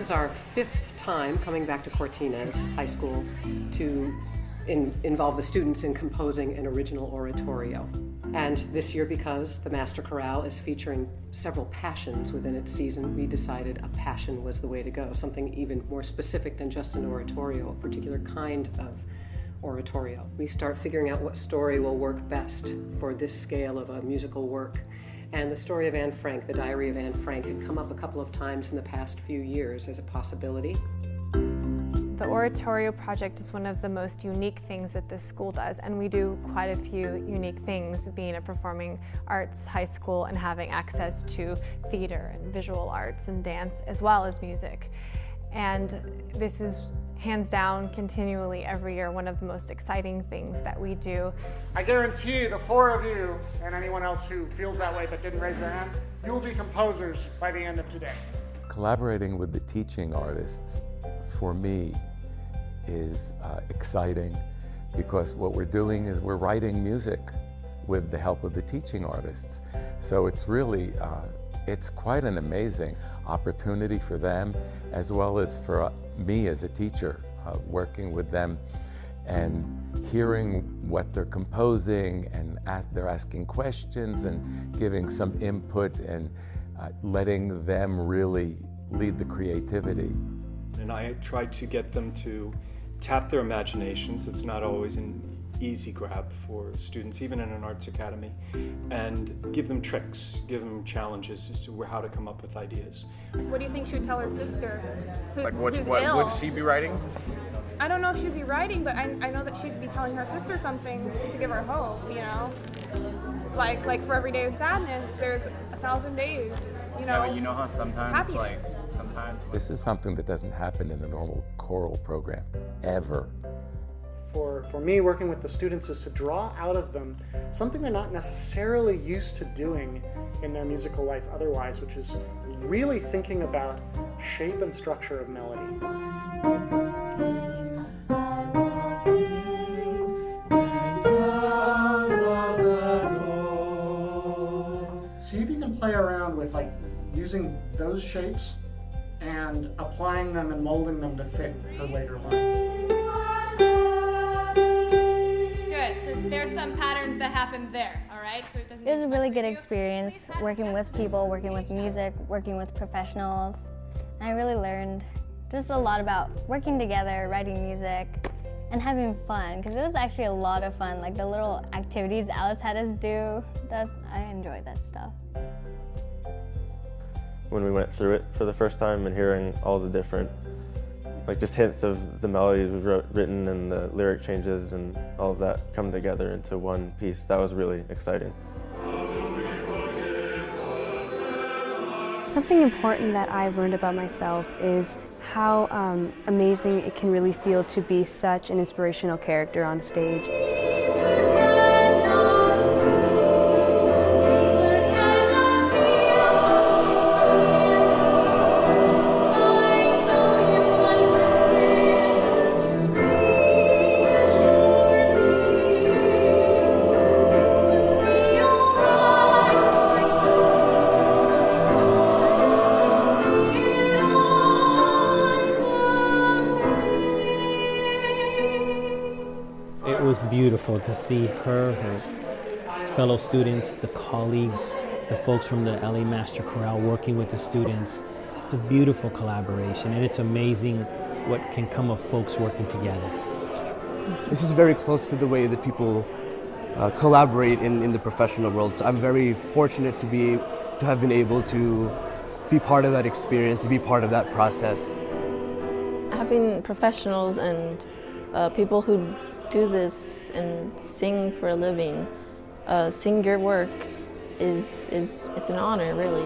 is our 5th time coming back to Cortines High School to involve the students in composing an original oratorio. And this year, because the Master Chorale is featuring several passions within its season, we decided a passion was the way to go, something even more specific than just an oratorio, a particular kind of oratorio. We start figuring out what story will work best for this scale of a musical work. And the story of Anne Frank, the Diary of Anne Frank, had come up a couple of times in the past few years as a possibility. The oratorio project is one of the most unique things that this school does, and we do quite a few unique things, being a performing arts high school and having access to theater and visual arts and dance as well as music. And this is hands down, continually every year, one of the most exciting things that we do. I guarantee the 4 of you and anyone else who feels that way but didn't raise their hand, you will be composers by the end of today. Collaborating with the teaching artists, for me, is exciting, because what we're doing is we're writing music with the help of the teaching artists. So it's really, it's quite an amazing opportunity for them, as well as for me as a teacher, working with them and hearing what they're composing, and they're asking questions and giving some input and letting them really lead the creativity. And I try to get them to tap their imaginations. It's not always an easy grab for students, even in an arts academy, and give them tricks, give them challenges as to how to come up with ideas. What do you think she would tell her sister who's What ill? would she be writing? I don't know if she'd be writing, but I know that she'd be telling her sister something to give her hope, you know? Like for every day of sadness, there's 1,000 days, you know? Yeah, but you know how sometimes, happiness. This is something that doesn't happen in a normal choral program, ever. For me, working with the students is to draw out of them something they're not necessarily used to doing in their musical life otherwise, which is really thinking about shape and structure of melody. See if you can play around with using those shapes and applying them and molding them to fit her later lines. Good, so there's some patterns that happen there, all right? So it was a really good experience working with people, working with music, working with professionals. And I really learned just a lot about working together, writing music, and having fun, because it was actually a lot of fun. Like the little activities Alice had us do, I enjoyed that stuff. When we went through it for the first time and hearing all the different, just hints of the melodies we've written and the lyric changes and all of that come together into one piece, that was really exciting. Something important that I've learned about myself is how amazing it can really feel to be such an inspirational character on stage. It was beautiful to see her fellow students, the colleagues, the folks from the LA Master Chorale working with the students. It's a beautiful collaboration, and it's amazing what can come of folks working together. This is very close to the way that people collaborate in the professional world. So I'm very fortunate to have been able to be part of that experience, to be part of that process. Having professionals and people who do this and sing for a living, sing your work it's an honor, really.